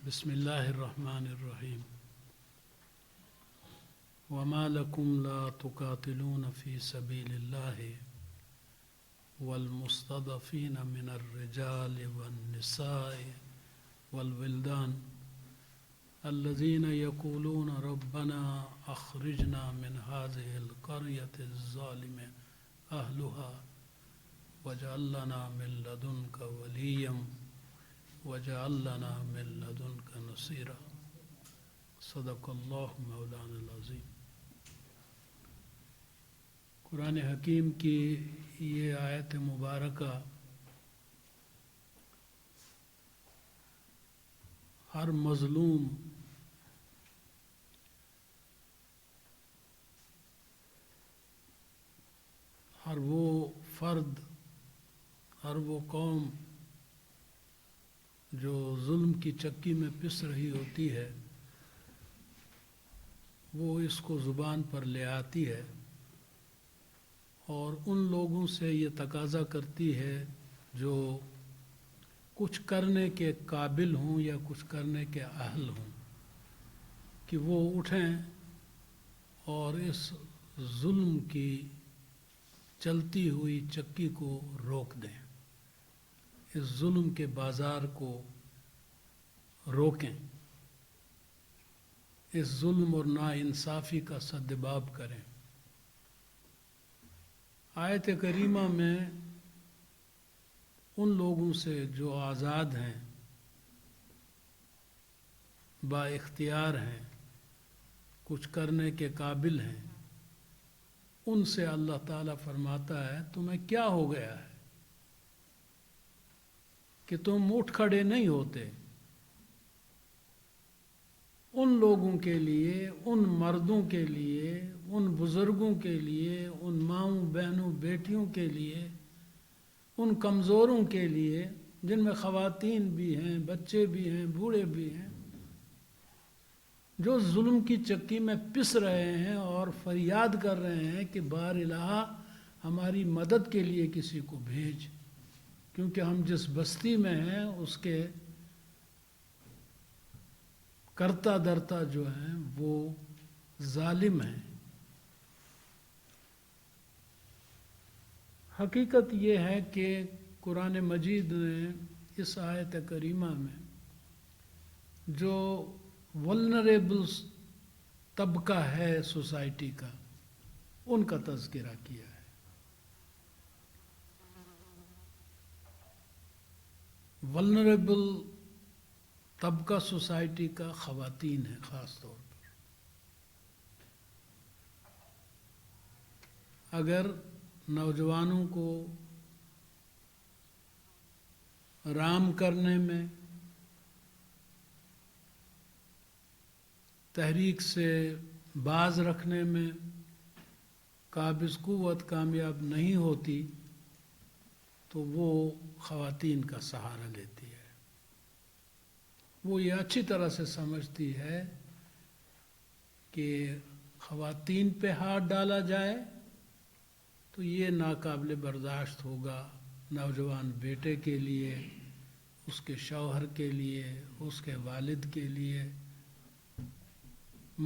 بسم الله الرحمن الرحيم وما لكم لا تقاتلون في سبيل الله والمستضعفين من الرجال والنساء والولدان الذين يقولون ربنا أخرجنا من هذه القرية الظالم أهلها واجعل لنا من لدنك وليا وجعل لنا من لدنك نصيرا صدق اللہ مولانا العظیم۔ قرآن حکیم کی یہ آیت مبارکہ ہر مظلوم ہر وہ فرد ہر وہ قوم جو ظلم کی چکی میں پس رہی ہوتی ہے وہ اس کو زبان پر لے آتی ہے اور ان لوگوں سے یہ تقاضا کرتی ہے جو کچھ کرنے کے قابل ہوں یا کچھ کرنے کے اہل ہوں کہ وہ اٹھیں اور اس ظلم کی چلتی ہوئی چکی کو روک دیں، اس ظلم کے بازار کو روکیں، اس ظلم اور ناانصافی کا سدباب کریں۔ آیت کریمہ میں ان لوگوں سے جو آزاد ہیں، با اختیار ہیں، کچھ کرنے کے قابل ہیں، ان سے اللہ تعالیٰ فرماتا ہے تمہیں کیا ہو گیا ہے کہ تم اٹھ کھڑے نہیں ہوتے ان لوگوں کے لیے، ان مردوں کے لیے، ان بزرگوں کے لیے، ان ماؤں بہنوں بیٹیوں کے لیے، ان کمزوروں کے لیے جن میں خواتین بھی ہیں، بچے بھی ہیں، بوڑھے بھی ہیں، جو ظلم کی چکی میں پس رہے ہیں اور فریاد کر رہے ہیں کہ بار الہ ہماری مدد کے لیے کسی کو بھیج، کیونکہ ہم جس بستی میں ہیں اس کے کرتا درتا جو ہیں وہ ظالم ہیں۔ حقیقت یہ ہے کہ قرآن مجید نے اس آیت کریمہ میں جو ولنریبل طبقہ ہے سوسائٹی کا ان کا تذکرہ کیا ہے۔ ولنریبل طبقہ سوسائٹی کا خواتین ہے خاص طور پر۔ اگر نوجوانوں کو رام کرنے میں، تحریک سے باز رکھنے میں قابض قوت کامیاب نہیں ہوتی تو وہ خواتین کا سہارا لیتی ہے۔ وہ یہ اچھی طرح سے سمجھتی ہے کہ خواتین پہ ہاتھ ڈالا جائے تو یہ ناقابل برداشت ہوگا نوجوان بیٹے کے لیے، اس کے شوہر کے لیے، اس کے والد کے لیے۔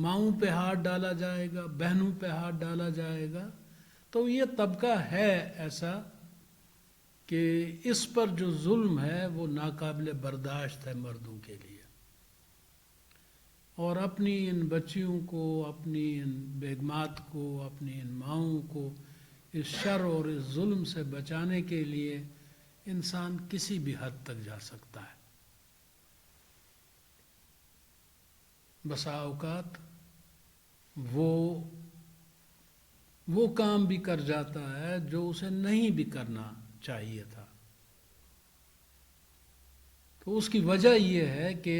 ماؤں پہ ہاتھ ڈالا جائے گا، بہنوں پہ ہاتھ ڈالا جائے گا، تو یہ طبقہ ہے ایسا کہ اس پر جو ظلم ہے وہ ناقابل برداشت ہے مردوں کے لیے۔ اور اپنی ان بچیوں کو، اپنی ان بیگمات کو، اپنی ان ماؤں کو اس شر اور اس ظلم سے بچانے کے لیے انسان کسی بھی حد تک جا سکتا ہے۔ بسا اوقات وہ کام بھی کر جاتا ہے جو اسے نہیں بھی کرنا چاہیے تھا، تو اس کی وجہ یہ ہے کہ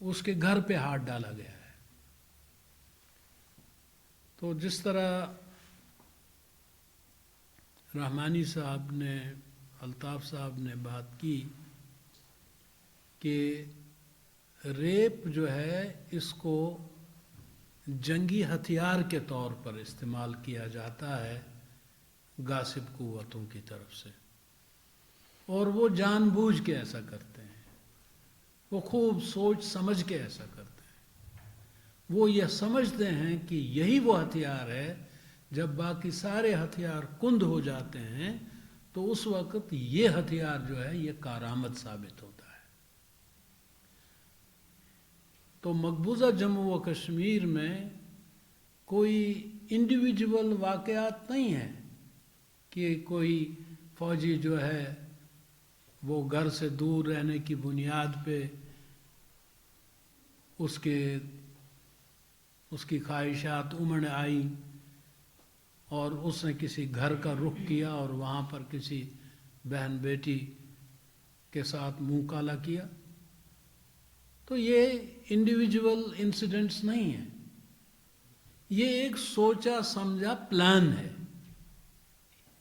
اس کے گھر پہ ہاتھ ڈالا گیا ہے۔ تو جس طرح رحمانی صاحب نے، الطاف صاحب نے بات کی کہ ریپ جو ہے اس کو جنگی ہتھیار کے طور پر استعمال کیا جاتا ہے غاصب قوتوں کی طرف سے، اور وہ جان بوجھ کے ایسا کرتے ہیں۔ وہ خوب سوچ سمجھ کے ایسا کرتے ہیں. وہ یہ سمجھتے ہیں کہ یہی وہ ہتھیار ہے، جب باقی سارے ہتھیار کند ہو جاتے ہیں تو اس وقت یہ ہتھیار جو ہے یہ کارآمد ثابت ہوتا ہے. تو مقبوضہ جموں و کشمیر میں کوئی انڈیویجول واقعات نہیں ہیں کہ کوئی فوجی جو ہے وہ گھر سے دور رہنے کی بنیاد پہ اس کی خواہشات امڑ آئیں اور اس نے کسی گھر کا رخ کیا اور وہاں پر کسی بہن بیٹی کے ساتھ منہ کالا کیا. تو یہ انڈیویجول انسیڈنٹس نہیں ہیں، یہ ایک سوچا سمجھا پلان ہے.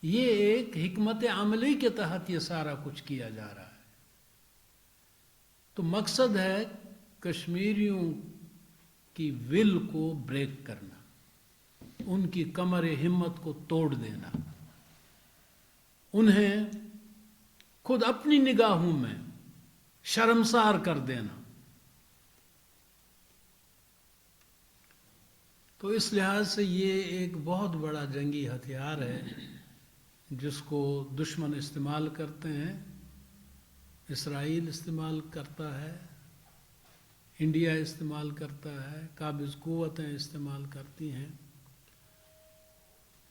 یہ ایک حکمت عملی کے تحت یہ سارا کچھ کیا جا رہا ہے. تو مقصد ہے کشمیریوں کی ول کو بریک کرنا، ان کی کمر ہمت کو توڑ دینا، انہیں خود اپنی نگاہوں میں شرمسار کر دینا. تو اس لحاظ سے یہ ایک بہت بڑا جنگی ہتھیار ہے جس کو دشمن استعمال کرتے ہیں. اسرائیل استعمال کرتا ہے، انڈیا استعمال کرتا ہے، قابض قوتیں استعمال کرتی ہیں.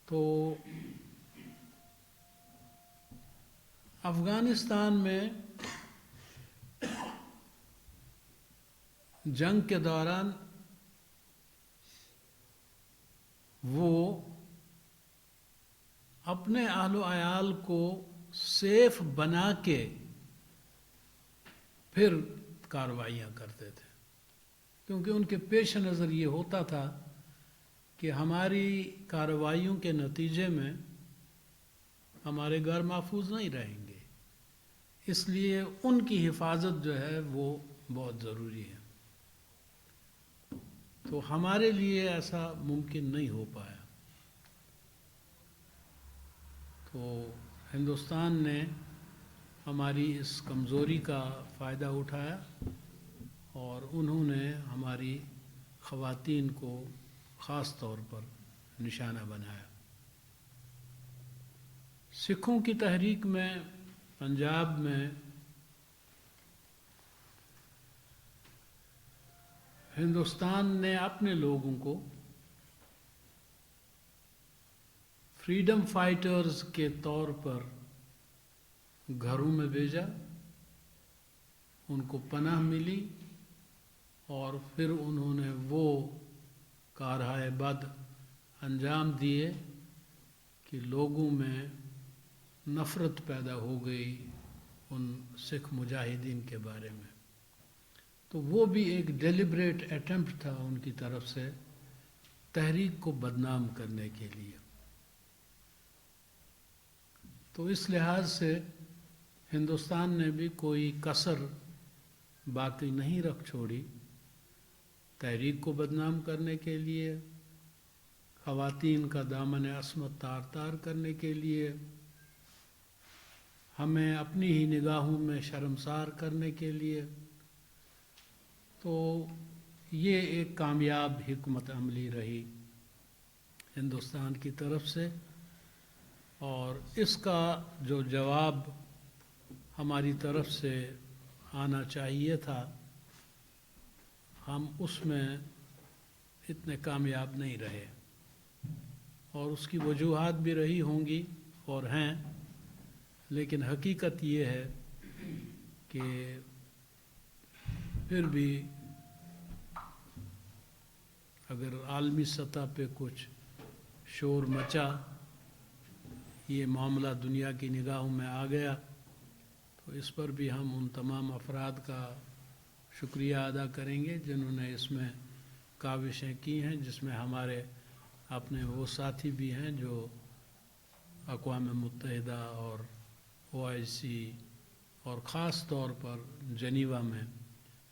تو افغانستان میں جنگ کے دوران وہ اپنے اہل و عیال کو سیف بنا کے پھر کارروائیاں کرتے تھے، کیونکہ ان کے پیش نظر یہ ہوتا تھا کہ ہماری کارروائیوں کے نتیجے میں ہمارے گھر محفوظ نہیں رہیں گے، اس لیے ان کی حفاظت جو ہے وہ بہت ضروری ہے. تو ہمارے لیے ایسا ممکن نہیں ہو پایا. تو ہندوستان نے ہماری اس کمزوری کا فائدہ اٹھایا اور انہوں نے ہماری خواتین کو خاص طور پر نشانہ بنایا. سکھوں کی تحریک میں پنجاب میں ہندوستان نے اپنے لوگوں کو فریڈم فائٹرز کے طور پر گھروں میں بھیجا، ان کو پناہ ملی اور پھر انہوں نے وہ کارہائے بد انجام دیے کہ لوگوں میں نفرت پیدا ہو گئی ان سکھ مجاہدین کے بارے میں. تو وہ بھی ایک ڈیلیبریٹ اٹیمپٹ تھا ان کی طرف سے تحریک کو بدنام کرنے کے لیے. تو اس لحاظ سے ہندوستان نے بھی کوئی کسر باقی نہیں رکھ چھوڑی تحریک کو بدنام کرنے کے لیے، خواتین کا دامن عصمت تار تار کرنے کے لیے، ہمیں اپنی ہی نگاہوں میں شرمسار کرنے کے لیے. تو یہ ایک کامیاب حکمت عملی رہی ہندوستان کی طرف سے، اور اس کا جو جواب ہماری طرف سے آنا چاہیے تھا ہم اس میں اتنے کامیاب نہیں رہے، اور اس کی وجوہات بھی رہی ہوں گی اور ہیں، لیکن حقیقت یہ ہے کہ پھر بھی اگر عالمی سطح پہ کچھ شور مچا، یہ معاملہ دنیا کی نگاہوں میں آ گیا، تو اس پر بھی ہم ان تمام افراد کا شکریہ ادا کریں گے جنہوں نے اس میں کاوشیں کی ہیں، جس میں ہمارے اپنے وہ ساتھی بھی ہیں جو اقوام متحدہ اور OIC اور خاص طور پر جنیوا میں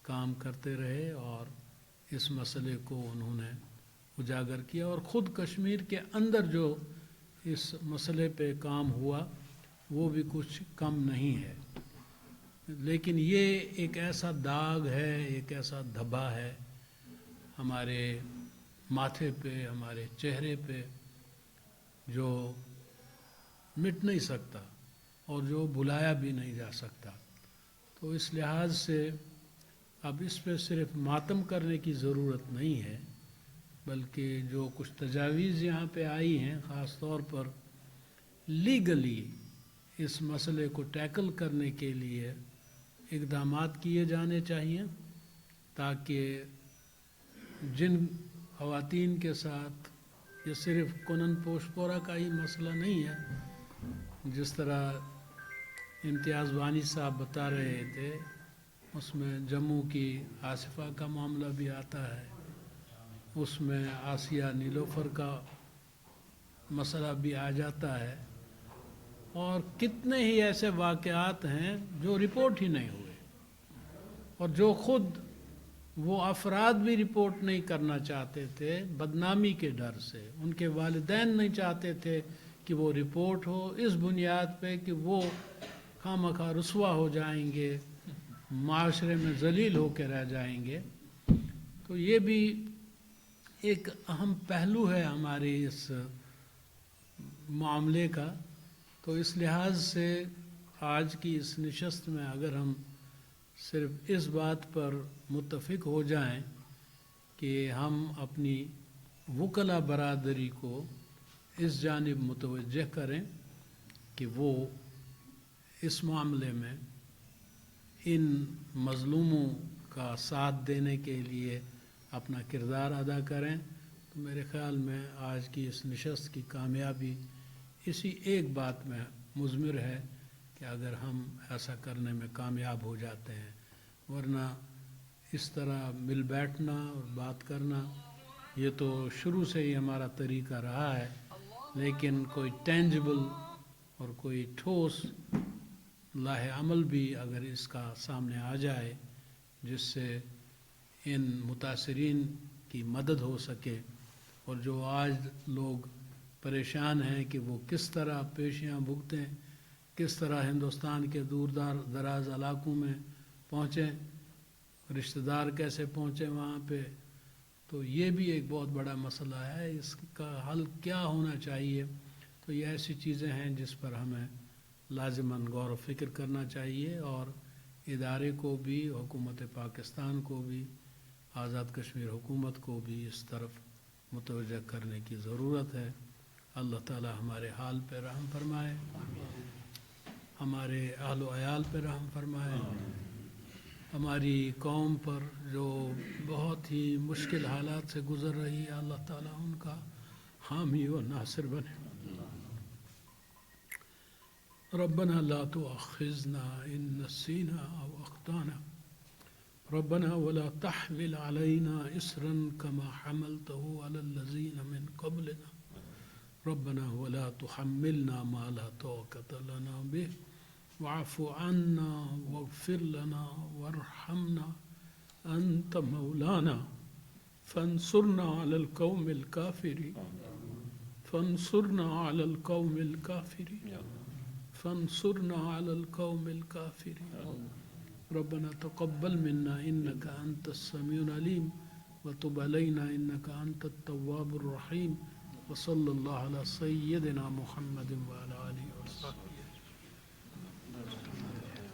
کام کرتے رہے اور اس مسئلے کو انہوں نے اجاگر کیا، اور خود کشمیر کے اندر جو اس مسئلے پہ کام ہوا وہ بھی کچھ کم نہیں ہے. لیکن یہ ایک ایسا داغ ہے، ایک ایسا دھبا ہے ہمارے ماتھے پہ، ہمارے چہرے پہ، جو مٹ نہیں سکتا اور جو بھلایا بھی نہیں جا سکتا۔ تو اس لحاظ سے اب اس پہ صرف ماتم کرنے کی ضرورت نہیں ہے، بلکہ جو کچھ تجاویز یہاں پہ آئی ہیں، خاص طور پر لیگلی اس مسئلے کو ٹیکل کرنے کے لیے اقدامات کیے جانے چاہیے، تاکہ جن خواتین کے ساتھ، یہ صرف کنن پوشپورہ کا ہی مسئلہ نہیں ہے، جس طرح امتیاز وانی صاحب بتا رہے تھے، اس میں جموں کی آصفہ کا معاملہ بھی آتا ہے، اس میں آسیہ نیلوفر کا مسئلہ بھی آ جاتا ہے، اور کتنے ہی ایسے واقعات ہیں جو رپورٹ ہی نہیں ہوئے، اور جو خود وہ افراد بھی رپورٹ نہیں کرنا چاہتے تھے بدنامی کے ڈر سے، ان کے والدین نہیں چاہتے تھے کہ وہ رپورٹ ہو، اس بنیاد پہ کہ وہ خواہ مخواہ رسوا ہو جائیں گے، معاشرے میں ذلیل ہو کے رہ جائیں گے۔ تو یہ بھی ایک اہم پہلو ہے ہمارے اس معاملے کا۔ تو اس لحاظ سے آج کی اس نشست میں اگر ہم صرف اس بات پر متفق ہو جائیں کہ ہم اپنی وکلا برادری کو اس جانب متوجہ کریں کہ وہ اس معاملے میں ان مظلوموں کا ساتھ دینے کے لیے اپنا کردار ادا کریں، تو میرے خیال میں آج کی اس نشست کی کامیابی اسی ایک بات میں مضمر ہے کہ اگر ہم ایسا کرنے میں کامیاب ہو جاتے ہیں، ورنہ اس طرح مل بیٹھنا اور بات کرنا یہ تو شروع سے ہی ہمارا طریقہ رہا ہے، لیکن کوئی ٹینجبل اور کوئی ٹھوس لاہ عمل بھی اگر اس کا سامنے آ جائے جس سے ان متاثرین کی مدد ہو سکے، اور جو آج لوگ پریشان ہیں کہ وہ کس طرح پیشیاں بھگتیں، کس طرح ہندوستان کے دور دراز علاقوں میں پہنچیں، رشتہ دار کیسے پہنچیں وہاں پہ، تو یہ بھی ایک بہت بڑا مسئلہ ہے۔ اس کا حل کیا ہونا چاہیے؟ تو یہ ایسی چیزیں ہیں جس پر ہمیں لازماً غور و فکر کرنا چاہیے، اور ادارے کو بھی، حکومت پاکستان کو بھی، آزاد کشمیر حکومت کو بھی اس طرف متوجہ کرنے کی ضرورت ہے۔ اللہ تعالی ہمارے حال پہ رحم فرمائے، ہمارے اہل و عیال پہ رحم فرمائے، ہماری قوم پر جو بہت ہی مشکل حالات سے گزر رہی ہے، اللہ تعالی ان کا حامی و ناصر بنے۔ ربنا لا تؤاخذنا ان نسينا او اخطانا ربنا ولا تحمل علينا اصرا كما حملته على الذين من قبلنا ربنا ولا تحملنا ما لا طاقة لنا به واعف عنا واغفر لنا وارحمنا انت مولانا فانصرنا على القوم الكافرين فانصرنا على القوم الكافرين فانصرنا على القوم الكافرين ربنا تقبل منا إنك أنت السميع العليم وتب علينا إنك أنت التواب الرحيم وصلى الله على سيدنا محمد وعلى آله وصحبه